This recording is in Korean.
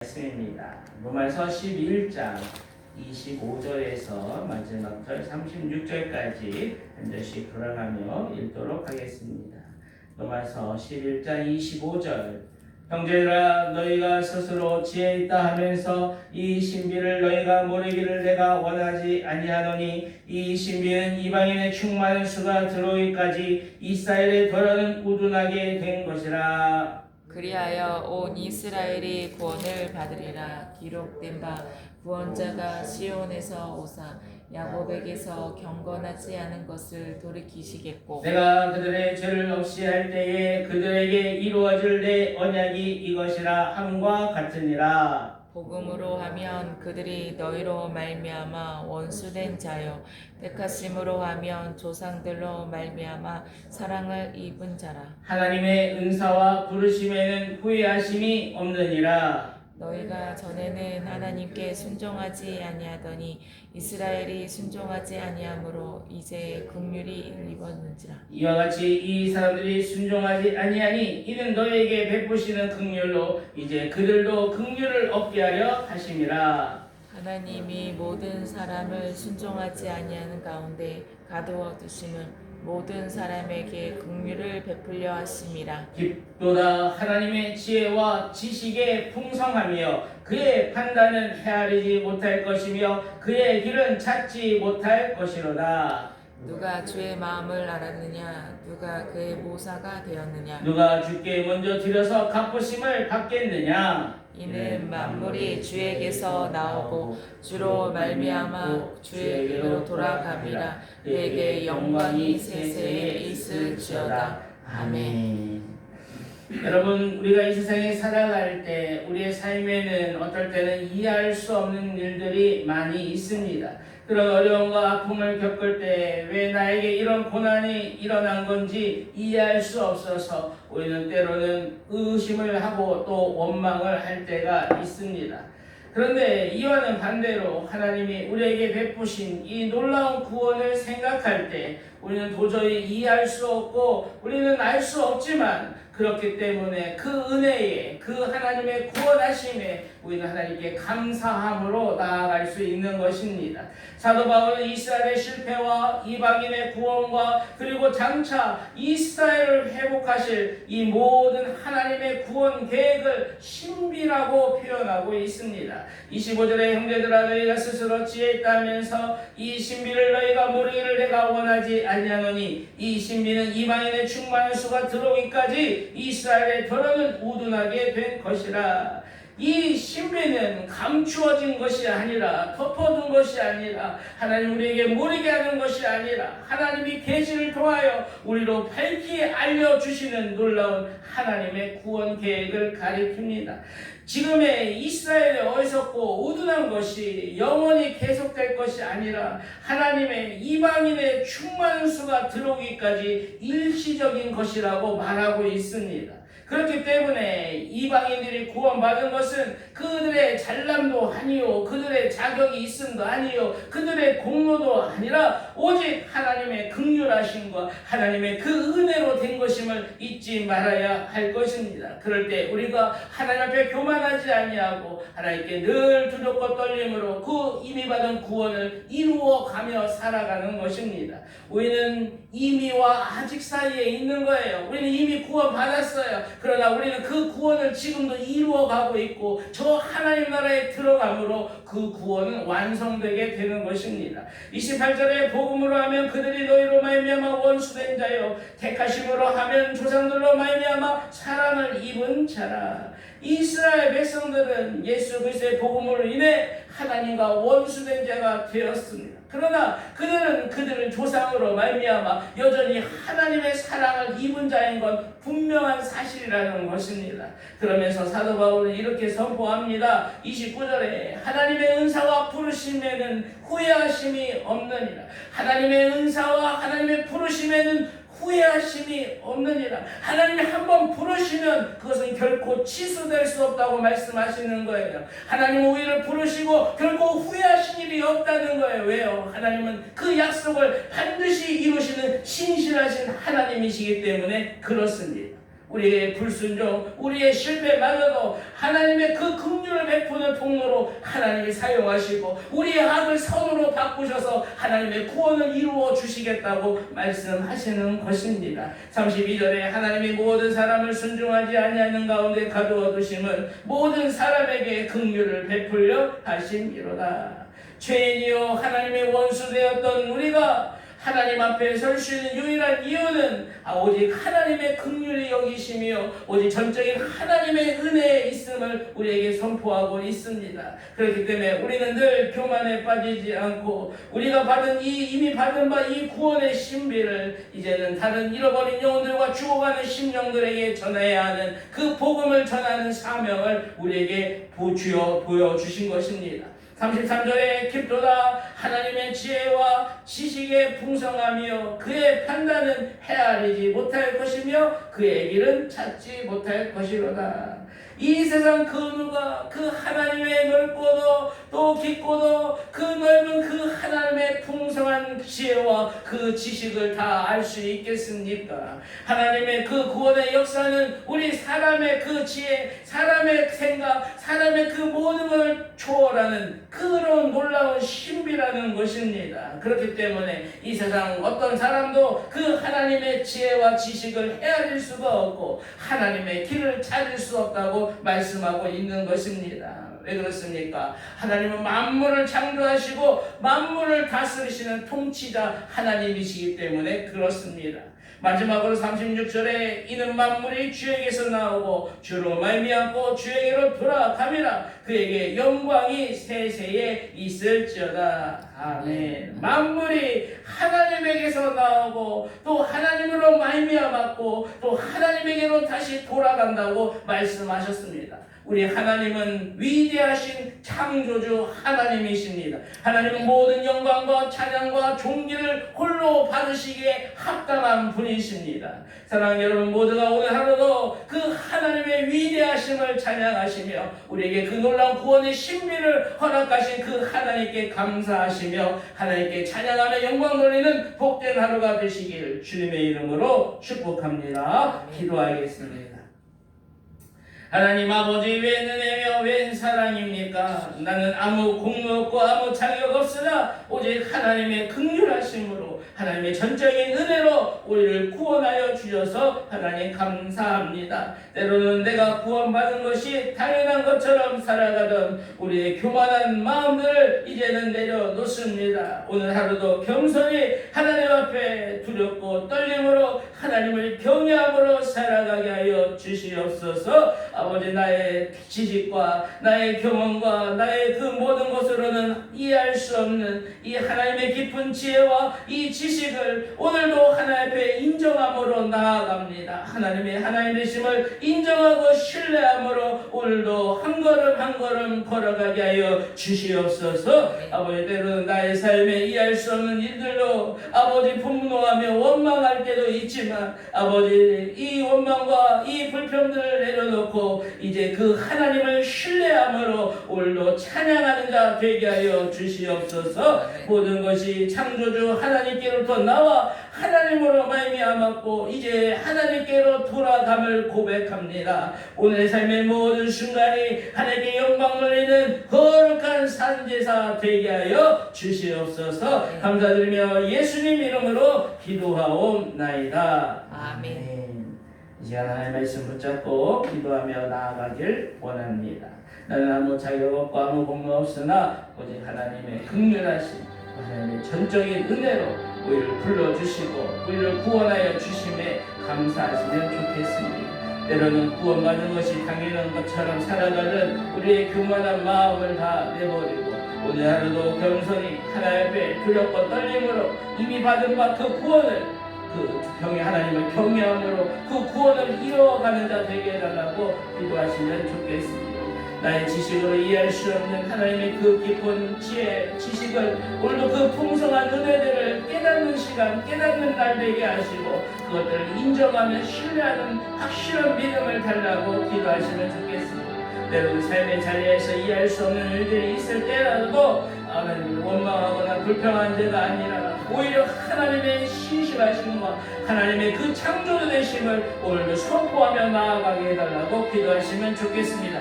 말씀입니다. 로마서 11장 25절에서 마지막 절 36절까지 한 절씩 돌아가며 읽도록 하겠습니다. 로마서 11장 25절 형제들아 너희가 스스로 지혜 있다 하면서 이 신비를 너희가 모르기를 내가 원하지 아니하노니 이 신비는 이방인의 충만한 수가 들어오기까지 이스라엘의 덫은 우둔하게 된 것이라. 그리하여 온 이스라엘이 구원을 받으리라. 기록된 바 구원자가 시온에서 오사 야곱에게서 경건하지 않은 것을 돌이키시겠고 내가 그들의 죄를 없이 할 때에 그들에게 이루어질 내 언약이 이것이라 함과 같으니라. 복음으로 하면 그들이 너희로 말미암아 원수된 자요 택하심으로 하면 조상들로 말미암아 사랑을 입은 자라. 하나님의 은사와 부르심에는 후회하심이 없느니라. 너희가 전에는 하나님께 순종하지 아니하더니 이스라엘이 순종하지 아니하므로 이제 긍휼이 입었는지라. 이와 같이 이 사람들이 순종하지 아니하니 이는 너희에게 베푸시는 긍휼로 이제 그들도 긍휼을 얻게 하려 하심이라. 하나님이 모든 사람을 순종하지 아니하는 가운데 가두어 두심은 모든 사람에게 긍휼을 베풀려 하심이라. 깊도다 하나님의 지혜와 지식의 풍성하며 그의 판단은 헤아리지 못할 것이며 그의 길은 찾지 못할 것이로다. 누가 주의 마음을 알았느냐? 누가 그의 모사가 되었느냐? 누가 주께 먼저 드려서 갚으심을 받겠느냐? 이는 만물이 주에게서 나오고 주로 말미암아 주에게로 돌아감이라. 그에게 영광이 세세에 있을지어다. 아멘. 여러분, 우리가 이 세상에 살아갈 때 우리의 삶에는 어떨 때는 이해할 수 없는 일들이 많이 있습니다. 그런 어려움과 아픔을 겪을 때 왜 나에게 이런 고난이 일어난 건지 이해할 수 없어서 우리는 때로는 의심을 하고 또 원망을 할 때가 있습니다. 그런데 이와는 반대로 하나님이 우리에게 베푸신 이 놀라운 구원을 생각할 때 우리는 도저히 이해할 수 없고 우리는 알 수 없지만 그렇기 때문에 그 은혜에 그 하나님의 구원하심에 우리는 하나님께 감사함으로 나아갈 수 있는 것입니다. 사도 바울은 이스라엘의 실패와 이방인의 구원과 그리고 장차 이스라엘을 회복하실 이 모든 하나님의 구원 계획을 신비라고 표현하고 있습니다. 25절에 형제들아 너희가 스스로 지혜 있다면서 이 신비를 너희가 모르기를 내가 원하지 아니하노니 이 신비는 이방인의 충만한 수가 들어오기까지 이스라엘의 덫은 우둔하게 된 것이라. 이 신비는 감추어진 것이 아니라 덮어둔 것이 아니라 하나님 우리에게 모르게 하는 것이 아니라 하나님이 계시를 통하여 우리로 밝히 알려주시는 놀라운 하나님의 구원 계획을 가리킵니다. 지금의 이스라엘의 어리석고 우둔한 것이 영원히 계속될 것이 아니라 하나님의 이방인의 충만한 수가 들어오기까지 일시적인 것이라고 말하고 있습니다. 그렇기 때문에 이방인들이 구원받은 것은 그들의 잘남도 아니요 그들의 자격이 있음도 아니요 그들의 공로도 아니라 오직 하나님의 긍휼하심과 하나님의 그 은혜로 된 것임을 잊지 말아야 할 것입니다. 그럴 때 우리가 하나님 앞에 교만하지 아니하고 하나님께 늘 두렵고 떨림으로 그 이미 받은 구원을 이루어가며 살아가는 것입니다. 우리는 이미와 아직 사이에 있는 거예요. 우리는 이미 구원받았어요. 그러나 우리는 그 구원을 지금도 이루어가고 있고 저 하나님 나라에 들어감으로 그 구원은 완성되게 되는 것입니다. 28절에 복음으로 하면 그들이 너희로 말미암아 원수된 자요 택하심으로 하면 조상들로 말미암아 사랑을 입은 자라. 이스라엘 백성들은 예수 그리스도의 복음으로 인해 하나님과 원수된 자가 되었습니다. 그러나 그들은 그들을 조상으로 말미암아 여전히 하나님의 사랑을 입은 자인 건 분명한 사실이라는 것입니다. 그러면서 사도 바울은 이렇게 선포합니다. 29절에 하나님의 은사와 부르심에는 후회하심이 없느니라. 하나님의 은사와 하나님의 부르심에는 후회하심이 없느니라. 하나님이 한번 부르시면 그것은 결코 취소될 수 없다고 말씀하시는 거예요. 하나님은 우리를 부르시고 결코 후회하신 일이 없다는 거예요. 왜요? 하나님은 그 약속을 반드시 이루시는 신실하신 하나님이시기 때문에 그렇습니다. 우리의 불순종, 우리의 실패마저도 하나님의 그 긍휼을 베푸는 통로로 하나님이 사용하시고 우리의 악을 선으로 바꾸셔서 하나님의 구원을 이루어 주시겠다고 말씀하시는 것입니다. 32절에 하나님이 모든 사람을 순종하지 아니하는 가운데 가두어 두심은 모든 사람에게 긍휼을 베풀려 하심이로다. 죄인이요 하나님의 원수 되었던 우리가 하나님 앞에 설 수 있는 유일한 이유는 오직 하나님의 긍휼이 여기시며 오직 전적인 하나님의 은혜에 있음을 우리에게 선포하고 있습니다. 그렇기 때문에 우리는 늘 교만에 빠지지 않고 우리가 이미 받은 바 이 구원의 신비를 이제는 다른 잃어버린 영혼들과 죽어가는 심령들에게 전해야 하는 그 복음을 전하는 사명을 우리에게 보여주신 것입니다. 33절에 깊도다 하나님의 지혜와 지식의 풍성하며 그의 판단은 헤아리지 못할 것이며 그의 길은 찾지 못할 것이로다. 이 세상 그 누가 그 하나님의 넓고도 또 깊고도 그 넓은 그 하나님의 풍성한 지혜와 그 지식을 다 알 수 있겠습니까? 하나님의 그 구원의 역사는 우리 사람의 그 지혜, 사람의 생각, 사람의 그 모든 것을 초월하는 그런 놀라운 신비라는 것입니다. 그렇기 때문에 이 세상 어떤 사람도 그 하나님의 지혜와 지식을 헤아릴 수가 없고 하나님의 길을 찾을 수 없다고 말씀하고 있는 것입니다. 왜 그렇습니까? 하나님은 만물을 창조하시고 만물을 다스리시는 통치자 하나님이시기 때문에 그렇습니다. 마지막으로 36절에 이는 만물이 주에게서 나오고 주로 말미암고 주에게로 돌아감이라 그에게 영광이 세세에 있을지어다. 아멘. 만물이 하나님에게서 나오고 또 하나님으로 말미암았고 또 하나님에게로 다시 돌아간다고 말씀하셨습니다. 우리 하나님은 위대하신 창조주 하나님이십니다. 하나님은 모든 영광과 찬양과 존귀를 홀로 받으시기에 합당한 분이십니다. 사랑하는 여러분 모두가 오늘 하루도 그 하나님의 위대하심을 찬양하시며 우리에게 그 놀라운 구원의 신비를 허락하신 그 하나님께 감사하시며 하나님께 찬양하며 영광 돌리는 복된 하루가 되시길 주님의 이름으로 축복합니다. 기도하겠습니다. 하나님 아버지 웬 은혜며 웬 사랑입니까? 나는 아무 공로 없고 아무 자격 없으나 오직 하나님의 긍휼하심으로 하나님의 전적인 은혜로 우리를 구원하여 주셔서 하나님 감사합니다. 때로는 내가 구원받은 것이 당연한 것처럼 살아가던 우리의 교만한 마음들을 이제는 내려놓습니다. 오늘 하루도 겸손히 하나님 앞에 두렵고 떨림으로 하나님을 경외함으로 살아가게 하여 주시옵소서. 아버지 나의 지식과 나의 경험과 나의 그 모든 것으로는 이해할 수 없는 이 하나님의 깊은 지혜와 이 지식을 오늘도 하나님 앞에 인정함으로 나아갑니다. 하나님의 하나님 되심을 인정하고 신뢰함으로 오늘도 한 걸음 한 걸음 걸어가게 하여 주시옵소서. 아버지 때로는 나의 삶에 이해할 수 없는 일들로 아버지 분노하며 원망할 때도 있지만 아버지 이 원망과 이 불평들을 내려놓고 이제 그 하나님을 신뢰함으로 오늘도 찬양하는 자 되게 하여 주시옵소서. 모든 것이 창조주 하나님께로부터 나와 하나님으로 말미암았고 이제 하나님께로 돌아감을 고백합니다. 오늘 삶의 모든 순간이 하나님께 영광 돌리는 거룩한 산제사 되게 하여 주시옵소서. 감사드리며 예수님 이름으로 기도하옵나이다. 아멘. 이 시간 하나님의 말씀 붙잡고 기도하며 나아가길 원합니다. 나는 아무 자격 없고 아무 공로 없으나 오직 하나님의 긍휼하심 하나님의 전적인 은혜로 우리를 불러주시고 우리를 구원하여 주심에 감사하시면 좋겠습니다. 때로는 구원받는 것이 당연한 것처럼 살아가는 우리의 교만한 마음을 다 내버리고 오늘 하루도 겸손히 하나님 앞에 두렵고 떨림으로 이미 받은 바 그 구원을 하나님을 경외함으로 그 구원을 이뤄가는 자 되게 해달라고 기도하시면 좋겠습니다. 나의 지식으로 이해할 수 없는 하나님의 그 깊은 지혜, 지식을 오늘도 그 풍성한 은혜들을 깨닫는 시간, 깨닫는 날 되게 하시고 그것들을 인정하며 신뢰하는 확실한 믿음을 달라고 기도하시면 좋겠습니다. 때로는 삶의 자리에서 이해할 수 없는 일들이 있을 때라도 하나님을 원망하거나 불평한 데가 아니라 오히려 하나님의 신실하심과 하나님의 그 창조주 되심을 오늘도 선포하며 나아가게 해달라고 기도하시면 좋겠습니다.